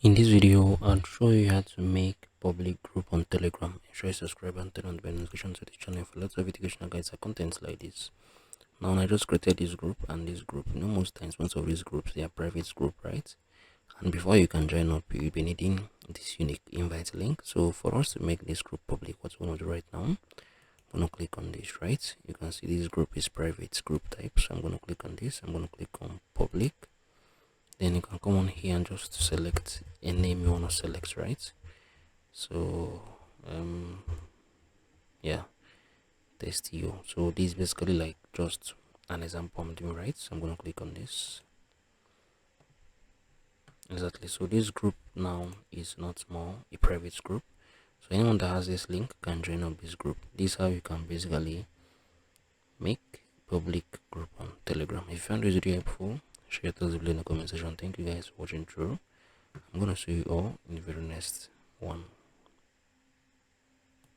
In this video, I'll show you how to make public group on Telegram. Ensure you subscribe and turn on the bell notification to the channel for lots of educational guides and contents like this. Now, I just created this group and this group. Most times, most of these groups, they are private group, right? And before you can join up, you'll be needing this unique invite link. So for us to make this group public, what we want to do right now, I'm going to click on this, right? You can see this group is private group type. So I'm going to click on this. I'm going to click on public. Then you can come on here and just select a name you want to select, right? So yeah, test you. So this is basically like just an example I'm doing, right? So I'm going to click on this. Exactly. So this group now is not more a private group, so anyone that has this link can join up this group. This is how you can basically make public group on Telegram. If you found this video helpful, share it below in the comment section. Thank you guys for watching through. I'm gonna see you all in the very next one.